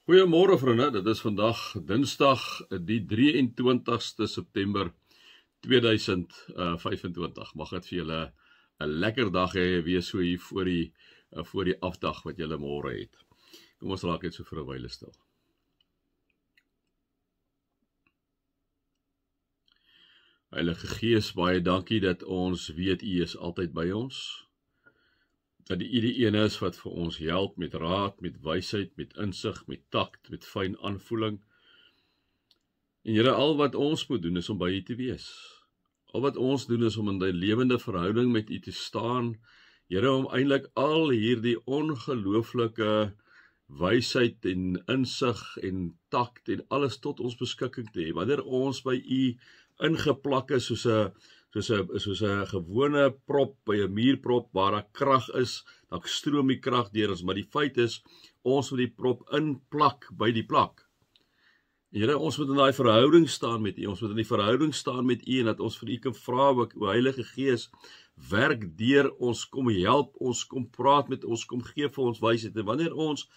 Goeiemôre vriende, dit is vandag Dinsdag die 23ste September 2025. Mag dit vir julle 'n lekker dag hê, wees so hier voor die afdag wat julle môre het. Kom ons raak net so vir 'n wyle stil. Heilige Gees, baie dankie dat ons weet U is altyd by ons. Dat U die een is wat vir ons help met raad, met wysheid, met insig, met takt, met fyn aanvoeling. En Here, al wat ons moet doen is om by U te wees. Al wat ons doen is om in 'n lewende verhouding met U te staan. Here, om eintlik al hierdie ongelooflike wysheid en insig en takt en alles tot ons beskikking te hê. Wanneer ons by U ingeplak is soos 'n gewone prop by 'n muurprop waar daar krag is, dan stroom die krag deur ons, maar die feit is ons moet die prop inplak by die plak. Here, ons moet in daai verhouding staan met U, ons moet in die verhouding staan met U en dat ons vir U kan vra, o Heilige Gees, werk deur ons, kom help ons, kom praat met ons, kom gee vir ons wysheid. En wanneer ons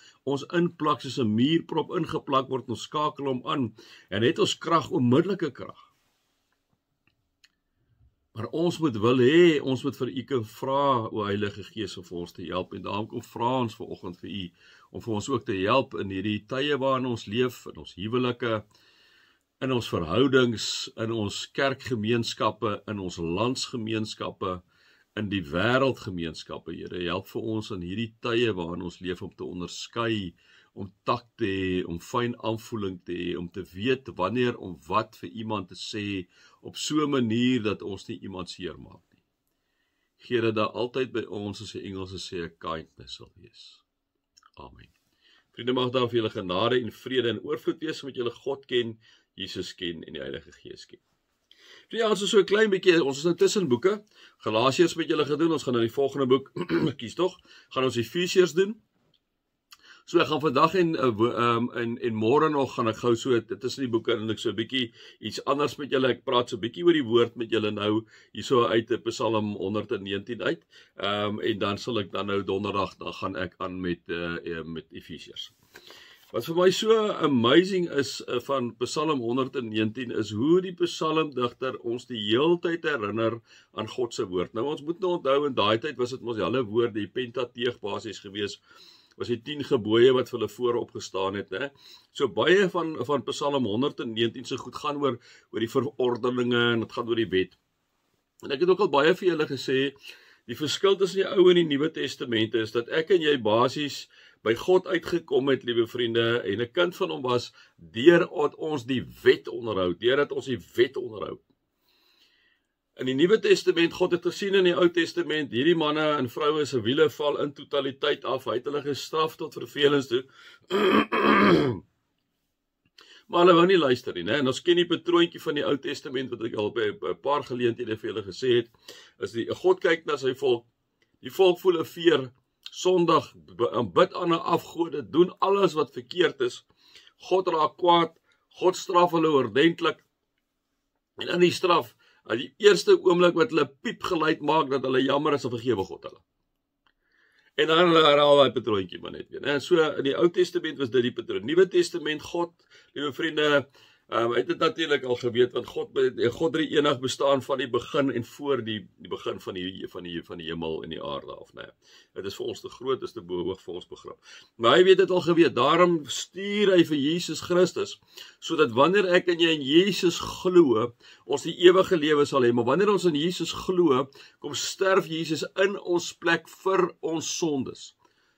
inplak soos 'n muurprop ingeplak word, ons skakel hom aan en het ons krag, onmiddellike krag. Maar ons moet wil hê, ons moet vir U kan vra, o Heilige Gees, om vir ons te help. En daarom kom vra ons vanoggend vir U, om vir ons ook te help in hierdie tye waarin ons leef, in ons huwelike, in ons verhoudings, in ons kerkgemeenskappe, in ons landsgemeenskappe, in die wêreldgemeenskappe. Here, help vir ons in hierdie tye waarin ons leef om te onderskei, om takt te hê, om fyn aanvoeling te hê, om te weet wanneer om wat vir iemand te sê, op so 'n manier dat ons nie iemand seermaak nie. Gee dat daar altyd by ons, as die Engelse sê, 'n kindness sal wees. Amen. Vriende, mag daar vir julle genade en vrede en oorvloed wees, met julle God ken, Jesus ken en die Heilige Gees ken. Ja, ons is so 'n klein bietjie, ons is nou tussen boeke. Galasiërs met julle gedoen, ons gaan nou die volgende boek, kies tog, gaan ons Efesiërs doen. So ek gaan vandag en môre nog gaan ek gou so tussen die boeke en ek so 'n bietjie iets anders met julle. Ek praat so 'n bietjie oor die woord met julle nou hierso uit Psalm 119 uit. En dan sal ek dan nou donderdag dan gaan ek aan met Efesiërs. Wat vir my so amazing is van Psalm 119 is hoe die psalmdigter ons die heeltyd herinner aan God se woord. Nou ons moet nou onthou, in daai tyd was dit mos hele woord, die Pentateeg basies gewees, was die 10 gebooie wat vir hulle voorop gestaan het, né? So baie van Psalm 119 se goed gaan oor die verordeninge en dit gaan oor die wet. En ek het ook al baie vir julle gesê, die verskil tussen die Ou en die Nuwe Testamente is dat ek en jy basies by God uitgekom het, liewe vriende, en 'n kind van hom was deurdat ons die wet onderhou, deurdat ons die wet onderhou. In die Nuwe Testament, God het gesien in die Ou Testament, hierdie manne en vroue se wiele val in totaliteit af, hy het hulle gestraf tot vervelings toe. Maar hulle wou nie luister nie, né? En ons ken die patroontjie van die Ou Testament, wat ek al by 'n paar geleenthede vir julle gesê het, is God kyk na sy volk, die volk voel 'n veer, sondig, bid aan 'n afgode, doen alles wat verkeerd is, God raak kwaad, God straf hulle ordentlik, en in die straf, die eerste oomblik wat hulle piep geluid maak, dat hulle jammer is, dan vergewe God hulle. En dan herhaal hy patroontjie maar net weer. En so in die Ou Testament was dit die patroon. Nuwe Testament, God, liewe vriende, hy het dit natuurlik al geweet, want God drie enig bestaan van die begin en voor die begin van die hemel en die aarde af, né? Dit is vir ons te groot, is te hoog vir ons begrip. Maar hy weet dit al geweet, daarom stuur hy vir Jesus Christus, sodat wanneer ek en jy in Jesus glo, ons die ewige lewe sal hê. Maar wanneer ons in Jesus glo, kom sterf Jesus in ons plek vir ons sondes.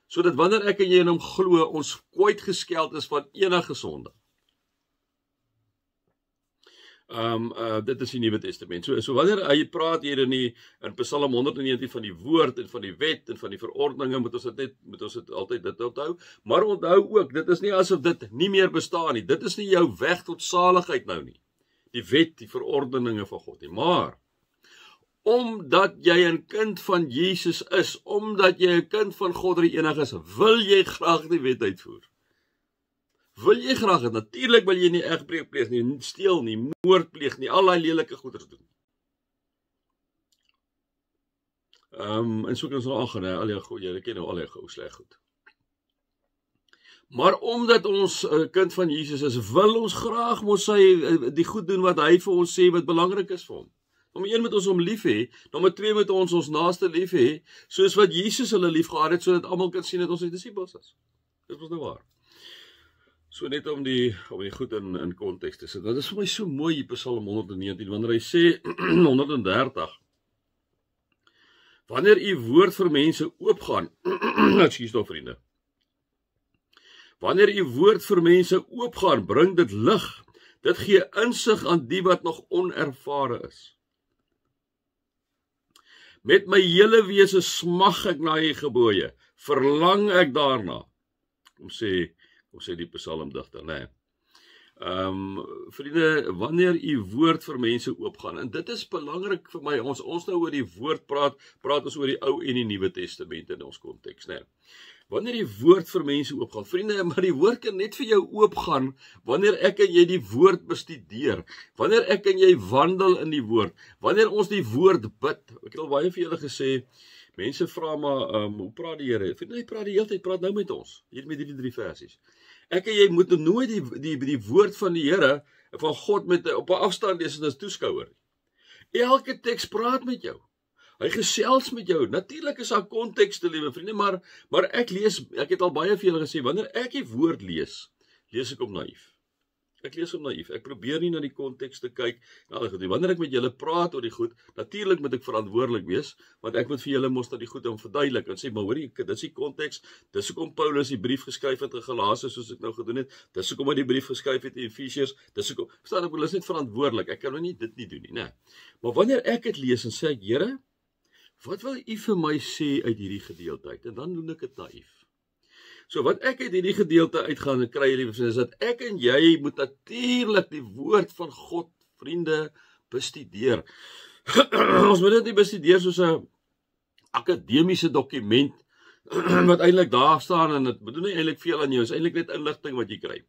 Sodat wanneer ek en jy in hom glo, ons kwytgeskeld is van enige sonde. Dit is die Nuwe Testament. So wanneer hy praat hier in Psalm 119 van die woord en van die wet en van die verordeninge, moet ons dit altyd dit onthou. Maar onthou ook, dit is nie asof dit nie meer bestaan nie. Dit is nie jou weg tot saligheid nou nie. Die wet, die verordeninge van God nie. Maar omdat jy 'n kind van Jesus is, omdat jy 'n kind van God die enig is, wil jy graag die wet uitvoer. Wil jy graag het? Natuurlik wil jy nie egbreek pleeg nie, steel nie, moord pleeg nie, al daai lelike goeders doen. En so kan ons nou aangaan, al die goeie, jy ken nou al die sleg goed. Maar omdat ons 'n kind van Jesus is, wil ons graag mos hy die goed doen wat hy vir ons sê wat belangrik is vir hom. Nommer 1 moet ons hom lief hê, nommer 2 moet ons naaste lief hê, soos wat Jesus hulle lief gehad het, sodat almal kan sien dat ons sy disippels is. Dit was nou waar. So net om die goed in konteks te sit. Dit is vir my so mooi hier Psalm 119, wanneer hy sê 130, wanneer u woord vir mense oopgaan, ekskuus tog vriende, wanneer u woord vir mense oopgaan, bring dit lig, dit gee insig aan die wat nog onervare is. Met my hele wese smag ek na u gebooie, verlang ek daarna. Kom sê die psalmdigter, né? Vriende, wanneer u woord vir mense oopgaan, en dit is belangrik vir my, ons nou oor die woord praat ons oor die Ou en die Nuwe Testament in ons konteks, né? Wanneer die woord vir mense oopgaan, vriende, maar die woord kan net vir jou oopgaan, wanneer ek en jy die woord bestudeer, wanneer ek en jy wandel in die woord, wanneer ons die woord bid. Ek het al baie vir julle gesê, mense vra maar, hoe praat die Here? Vriende, hy praat die hele tyd, praat nou met ons, hier met hierdie 3 versies. Ek en jy moet nooit die woord van die Here, van God op 'n afstand lees as toeskouer. Elke teks praat met jou. Hy gesels met jou. Natuurlik is daar kontekste, liewe vriende, maar ek het al baie vir julle gesê, wanneer ek die woord lees ek hom naïef. Ek probeer nie na die konteks te kyk. Wanneer ek met julle praat oor die goed, natuurlik moet ek verantwoordelik wees, want ek moet vir julle mos dat die goed om verduidelik en sê, maar hoorie, dit is die konteks, dis hoekom Paulus die brief geskryf het in Galasië soos ek nou gedoen het, dis hoekom hy die brief geskryf het in Efesiërs, dis hoekom, verstaan ek, hulle is net verantwoordelik, ek kan nou nie dit nie doen nie, né? Maar wanneer ek dit lees en sê ek, Here, wat wil u vir my sê uit hierdie gedeelte uit? En dan doen ek dit naïef. So wat ek uit hierdie gedeelte uitgaan en kry, lieve vriende, is dat ek en jy moet natuurlik die woord van God, vriende, bestudeer. Ons moet dit nie bestudeer soos 'n akademiese dokument, wat eintlik daar staan, en dit bedoel nie eintlik veel aan jou, is eintlik net inligting wat jy kry.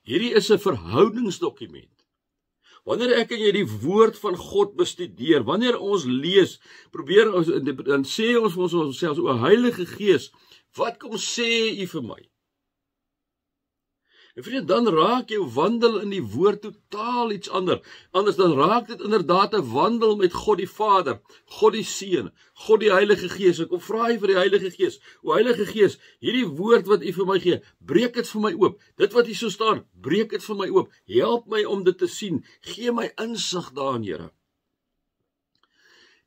Hierdie is 'n verhoudingsdokument. Wanneer ek en jy die woord van God bestudeer, wanneer ons lees, dan sê ons vir onsself, o Heilige Gees, wat kom sê u vir my? En vriende, dan raak jou wandel in die woord totaal iets anders, dan raak dit inderdaad 'n wandel met God die Vader, God die Seun, God die Heilige Gees. Ek kom vra vir die Heilige Gees, o Heilige Gees, hierdie woord wat u vir my gee, breek dit vir my oop, dit wat hier so staan, breek dit vir my oop, help my om dit te sien, gee my insig daarin, Here.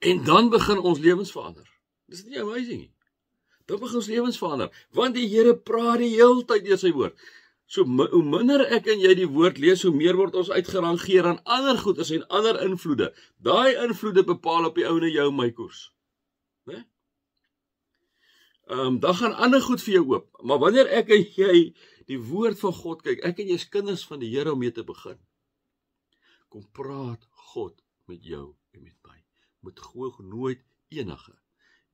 En dan begin ons lewens verander. Dis nie amazing nie. Dan begin ons lewens verander, want die Here praat die hele tyd deur sy woord. So hoe minder ek en jy die woord lees, hoe meer word ons uitgerangeer aan ander goeders en ander invloede. Daai invloede bepaal op die ou en jou my koers. Né? Dan gaan ander goed vir jou oop. Maar wanneer ek en jy die woord van God kyk, ek en jy is kinders van die Here om mee te begin. Kom praat God met jou en met my. Moet nooit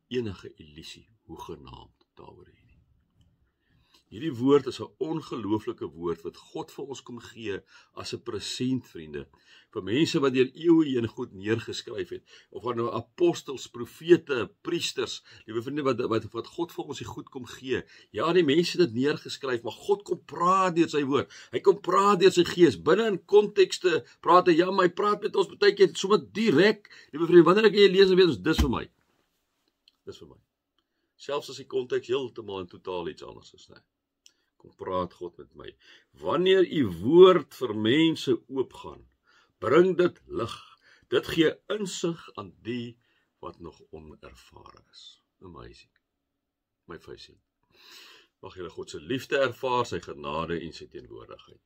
enige illusie hoegenaamd daaroor hê. Hierdie woord is 'n ongelooflike woord wat God vir ons kom gee as 'n present, vriende, vir mense wat deur eeue heen goed neergeskryf het, of wat nou apostels, profete, priesters, liewe vriende, wat God vir ons die goed kom gee. Ja, die mense het dit neergeskryf, maar God kom praat deur sy woord. Hy kom praat deur sy gees, binne in kontekste praat hy, ja, maar hy praat met ons baie keer sommer direk. Liewe vriende, wanneer ek jy lees en weet ons, dis vir my. Dis vir my. Selfs as die konteks heeltemal en totaal iets anders is, né? Kom praat God met my. Wanneer u woord vir mense oopgaan, bring dit lig. Dit gee insig aan die wat nog onervare is. Amazing. My vysie. Mag julle God se liefde ervaar, sy genade en sy teenwoordigheid.